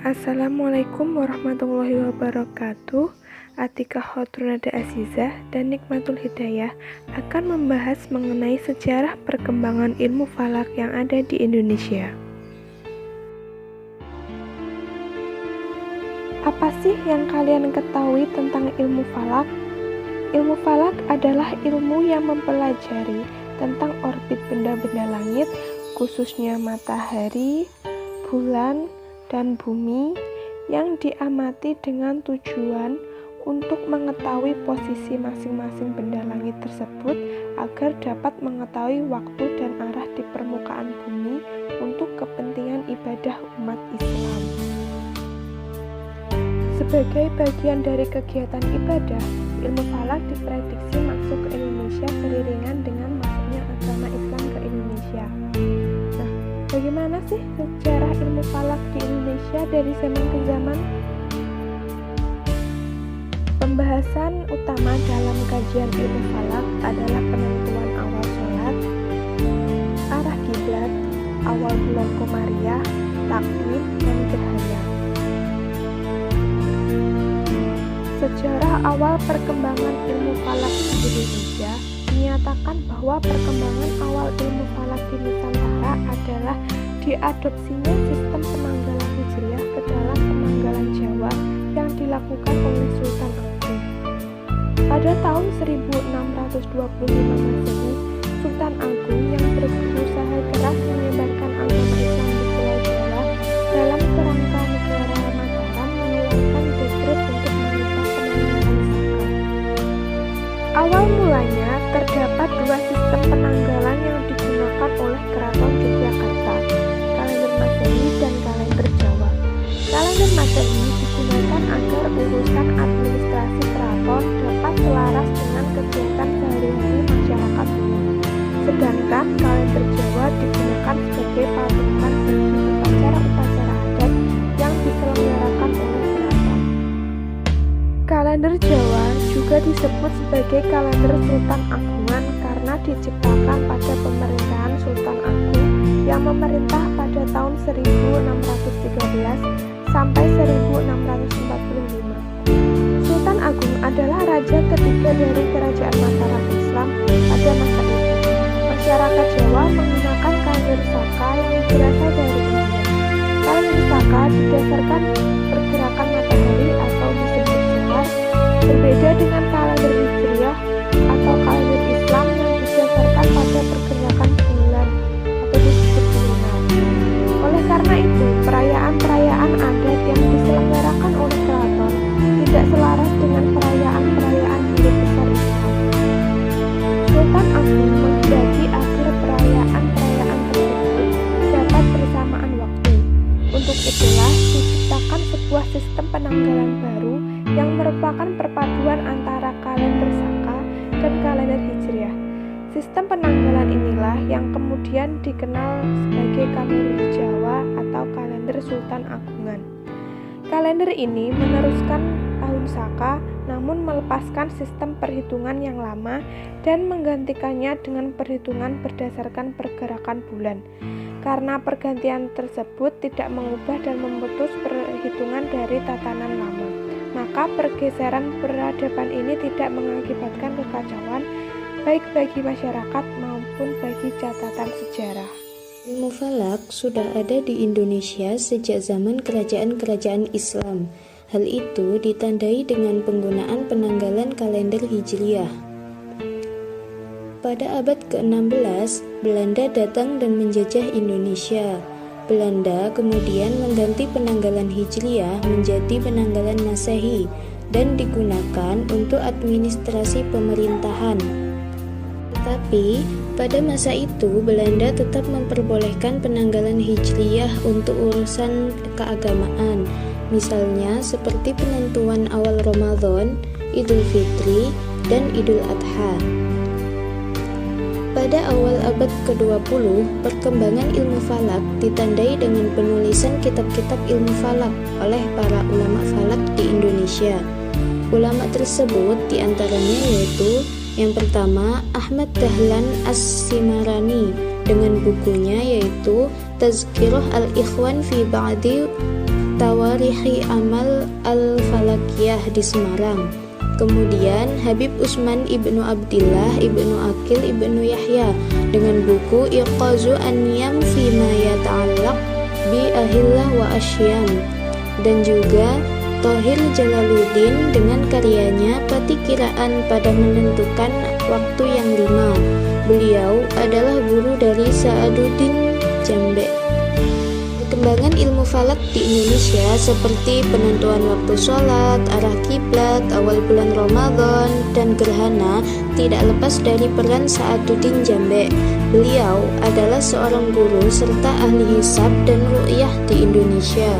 Assalamualaikum warahmatullahi wabarakatuh. Atika Khotrunada Azizah dan Nikmatul Hidayah akan membahas mengenai sejarah perkembangan ilmu falak yang ada di Indonesia. Apa sih yang kalian ketahui tentang ilmu falak? Ilmu falak adalah ilmu yang mempelajari tentang orbit benda-benda langit, khususnya matahari, bulan, dan bumi, yang diamati dengan tujuan untuk mengetahui posisi masing-masing benda langit tersebut agar dapat mengetahui waktu dan arah di permukaan bumi untuk kepentingan ibadah umat Islam. Sebagai bagian dari kegiatan ibadah, ilmu falak diprediksi masuk ke Indonesia beriringan dengan masuknya agama Islam ke Indonesia. Bagaimana sih sejarah ilmu falak di Indonesia dari zaman ke zaman? Pembahasan utama dalam kajian ilmu falak adalah penentuan awal sholat, arah kiblat, awal bulan komariah, takwim, dan gerhana. Sejarah awal perkembangan ilmu falak di Indonesia menyatakan bahwa perkembangan awal ilmu falak di Nusantara adalah diadopsinya sistem penanggalan Hijriah ke dalam penanggalan Jawa yang dilakukan oleh Sultan Agung. Pada tahun 1625 Masehi, Sultan Agung yang berusaha keras menyebarkan agama Islam di Pulau Jawa dalam kerangka negara Mataram mengeluarkan dekret untuk mengubah penanggalan Saka. Awal mulanya terdapat dua sistem penanggalan yang digunakan oleh Keraton Yogyakarta, kalender Masehi dan kalender Jawa. Kalender Masehi digunakan agar urusan administrasi keraton dapat selaras dengan kegiatan sehari-hari masyarakat umum. Sedangkan kalender Jawa digunakan sebagai patokan bagi upacara-upacara adat yang diselenggarakan oleh keraton. Kalender Jawa juga disebut sebagai kalender Sultan Agungan karena diciptakan pada pemerintahan Sultan Agung yang memerintah pada tahun 1613 sampai 1645. Sultan Agung adalah raja ketiga dari kerajaan Mataram Islam pada masa itu. Masyarakat Jawa menggunakan kalender Saka yang berasal dari India. Kalender Saka didasarkan pergerakan matahari atau disebut solar, berbeda dengan kalender Hijriah atau kalender Islam yang didasarkan pada pergerakan bulan atau disebut lunar. Oleh karena itu, perayaan-perayaan adat yang diselenggarakan oleh keraton tidak selaras dengan perayaan-perayaan hari besar Islam. Sultan Agung menghendaki agar perayaan-perayaan tersebut dapat bersamaan waktu. Untuk itulah diciptakan sebuah sistem penanggalan baru yang merupakan perpaduan antara kalender Saka dan kalender Hijriah. Sistem penanggalan inilah yang kemudian dikenal sebagai kalender Jawa atau kalender Sultan Agungan. Kalender ini meneruskan tahun Saka namun melepaskan sistem perhitungan yang lama dan menggantikannya dengan perhitungan berdasarkan pergerakan bulan. Karena pergantian tersebut tidak mengubah dan memutus perhitungan dari tatanan lama, maka pergeseran peradaban ini tidak mengakibatkan kekacauan baik bagi masyarakat maupun bagi catatan sejarah. Ilmu falak sudah ada di Indonesia sejak zaman kerajaan-kerajaan Islam. Hal itu ditandai dengan penggunaan penanggalan kalender Hijriah. Pada abad ke-16, Belanda datang dan menjajah Indonesia. Belanda kemudian mengganti penanggalan Hijriah menjadi penanggalan Masehi dan digunakan untuk administrasi pemerintahan. Tetapi, pada masa itu Belanda tetap memperbolehkan penanggalan Hijriah untuk urusan keagamaan, misalnya seperti penentuan awal Ramadan, Idul Fitri, dan Idul Adha. Pada awal abad ke-20, perkembangan ilmu falak ditandai dengan penulisan kitab-kitab ilmu falak oleh para ulama falak di Indonesia. Ulama tersebut diantaranya yaitu yang pertama Ahmad Dahlan As-Simarani dengan bukunya yaitu Tazkirah Al-Ikhwan fi Ba'di Tawarikhi Amal Al-Falakiyah di Semarang. Kemudian Habib Usman ibnu Abdillah ibnu Akil ibnu Yahya dengan buku Iqazu An-Niyam Fima Yata'allaq bi Ahillah wa Asyam, dan juga Thohir Jalaluddin dengan karyanya Patikiraan pada Menentukan Waktu yang 5. Beliau adalah guru dari Sa'aduddin Jambe. Perkembangan ilmu falak di Indonesia seperti penentuan waktu sholat, arah kiblat, awal bulan Ramadan, dan gerhana tidak lepas dari peran Sa'aduddin Jambe. Beliau adalah seorang guru serta ahli hisab dan ru'yah di Indonesia.